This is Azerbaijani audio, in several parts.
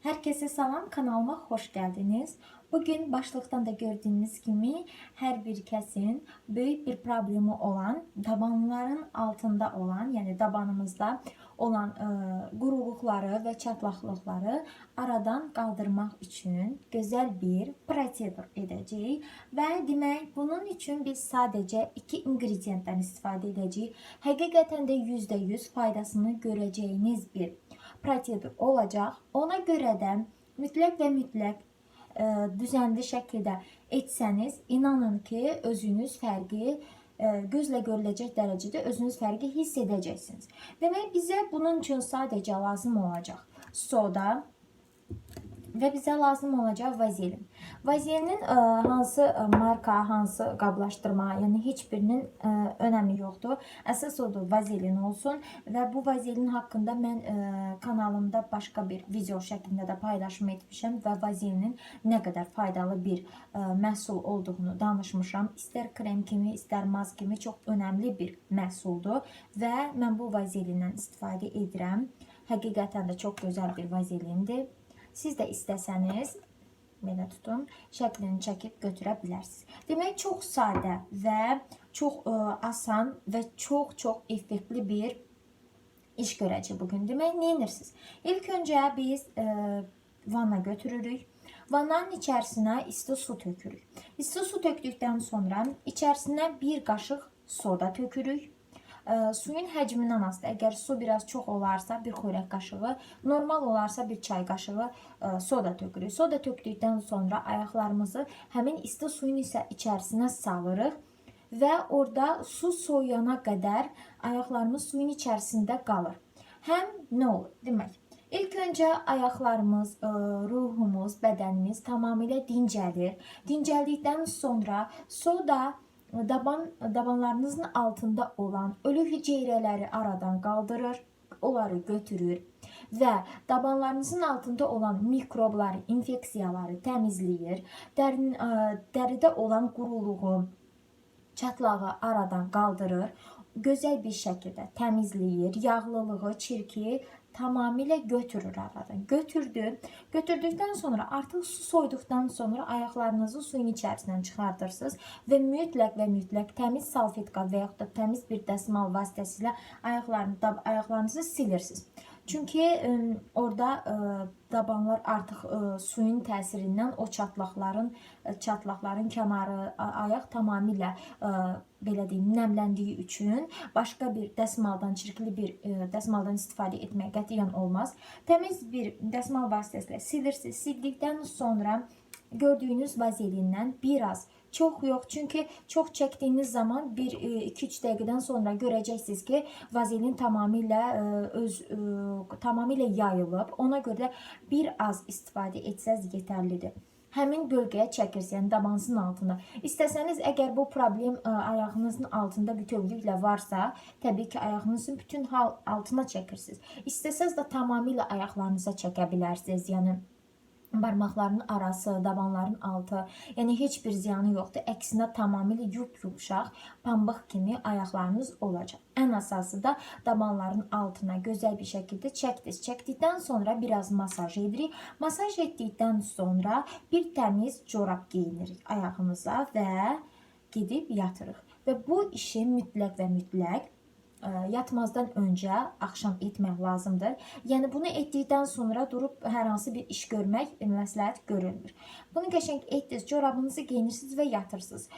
Herkese salam, kanalıma hoş geldiniz. Bugün başlıktan da gördüğünüz gibi her bir kesin büyük bir problemi olan, tabanların altında olan, yani tabanımızda olan quruluqları ve çatlaqlıqları aradan kaldırmak için güzel bir prosedur edeceğiz. Ve demek bunun için biz sadece iki ingredientdən istifadə edeceğiz. Həqiqətən də %100 faydasını göreceğiniz bir prosedur olacaq. Ona görə də mütləq və mütləq düzənli şəkildə etsəniz, inanın ki, özünüz fərqi gözlə görüləcək dərəcədə özünüz fərqi hiss edəcəksiniz. Demək, bizə bunun üçün sadəcə lazım olacaq soda ve bize lazım olacaq vazelin. Vazelinin hansı marka, hansı qablaşdırma, yəni heç birinin önəmi yoxdur. Əsas odur vazelin olsun və bu vazelin haqqında mən kanalımda başqa bir video şəklində də paylaşım etmişəm və vazelinin nə qədər faydalı bir məhsul olduğunu danışmışam. İstər krem kimi, istər maz kimi çox önəmli bir məhsuldur və mən bu vazelindən istifadə edirəm. Həqiqətən də çox gözəl bir vazelindir. Siz də istəsəniz, belə tutun, şəklini çəkib götürə bilərsiniz. Demək, çox sadə və çox asan və çox effektli bir iş görəcək bugün. Demək, nə edirsiniz? İlk öncə biz vanna götürürük. Vannanın içərisinə isti su tökürük. İsti su tökdükdən sonra içərisinə bir qaşıq soda tökürük. Suyun həcmindən asılı. Əgər su biraz çox olarsa bir xörək qaşığı, normal olarsa bir çay qaşığı soda tökürük. Soda tökdükdən sonra ayaqlarımızı həmin isti suyun isə içərisinə salırıq və orada su soyuyana qədər ayaqlarımız suyun içərisində qalır. Həm nə olur? Demək, İlk öncə ayaqlarımız, ruhumuz, bədənimiz tamamilə dincəlir. Dincəldikdən sonra soda tabanlarınızın altında olan ölü hüceyrələri aradan qaldırır, onları götürür və tabanlarınızın altında olan mikrobları, infeksiyaları təmizləyir, dəridə olan quruluğu, çatlağı aradan qaldırır, gözəl bir şəkildə təmizləyir, yağlılığı, çirki tamamilə götürür aradan. Götürdükdən sonra artıq su soyduqdan sonra ayaqlarınızı suyun içərisindən çıxardırsınız və mütləq təmiz salfetka və yaxud da təmiz bir dəsmal vasitəsilə ayaqlarınızı silirsiniz. Çünki orada tabanlar artıq suyun təsirindən o çatlaqların kənarı, ayaq tamamilə belə deyim, nəmləndiyi üçün başqa bir dəsmaldan, çirkli bir dəsmaldan istifadə etmək qətiyyən olmaz. Təmiz bir dəsmal vasitəsilə silirsiniz. Sildikdən sonra gördüyünüz vazelindən biraz, çox yox, çünki çox çəkdiyiniz zaman 1-2-3 dəqiqədən sonra görəcəksiniz ki, vazelin tamamilə yayılıb. Ona görə bir az istifadə etsəz yetərlidir. Həmin bölgəyə çəkirsiniz, yəni tabanınızın altında. İstəsəniz, əgər bu problem ayağınızın altında bütövlüklə varsa, təbii ki, ayağınızın bütün altına çəkirsiniz. İstəsəz də tamamilə ayaqlarınıza çəkə bilərsiniz, yəni barmaqların arası, tabanların altı, yəni heç bir ziyanı yoxdur. Əksinə tamamilə yumşaq, pambıq kimi ayaqlarınız olacaq. Ən asası da tabanların altına gözəl bir şəkildə çəkdiniz. Çəkdikdən sonra biraz masaj edirik. Masaj etdikdən sonra bir təmiz corab geyinirik ayağımıza və gedib yatırıq. Və bu işi mütləq yatmazdan öncə axşam etmək lazımdır. Yəni bunu etdikdən sonra durub hər hansı bir iş görmək məsləhət görülmür. Bunu qəşəng etdiniz, corabınızı geyinirsiniz və yatırsınız.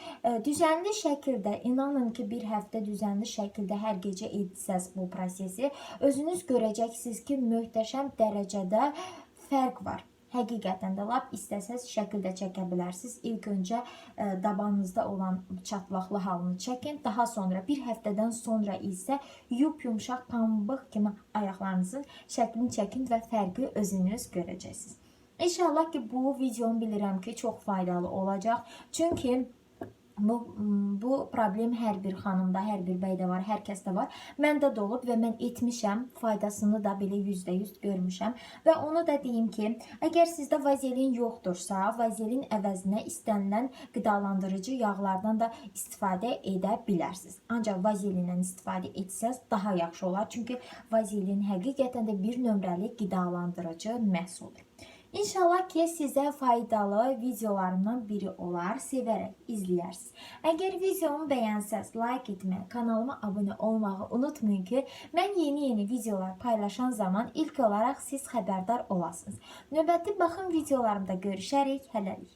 Düzənli şəkildə, inanın ki, bir həftə düzənli şəkildə hər gecə etsəz bu prosesi, özünüz görəcəksiniz ki, möhtəşəm dərəcədə fərq var. Həqiqətən də lap istəsəz şəkildə çəkə bilərsiniz. İlk öncə tabanınızda olan çatlaqlı halını çəkin. Daha sonra bir həftədən sonra isə yumşaq pambıq kimi ayaqlarınızın şəklini çəkin və fərqi özünüz görəcəksiniz. İnşallah ki, bu videomu bilirəm ki, çox faydalı olacaq. Çünki bu problem hər bir xanımda, hər bir bəydə var, hər kəsdə var. Məndə də olub və mən etmişəm, faydasını da belə %100 görmüşəm. Və onu da deyim ki, əgər sizdə vazelin yoxdursa, vazelin əvəzinə istənilən qidalandırıcı yağlardan da istifadə edə bilərsiniz. Ancaq vazelindən istifadə etsəz daha yaxşı olar. Çünki vazelin həqiqətən də bir nömrəli qidalandırıcı məhsuldur. İnşallah ki sizə faydalı videolarımdan biri olar, sevərək izləyərsiniz. Əgər videomu bəyənsəz, like etməyi, kanalıma abunə olmağı unutmayın ki, mən yeni videolar paylaşan zaman ilk olaraq siz xəbərdar olasınız. Növbəti baxım videolarımda görüşərik, hələlik.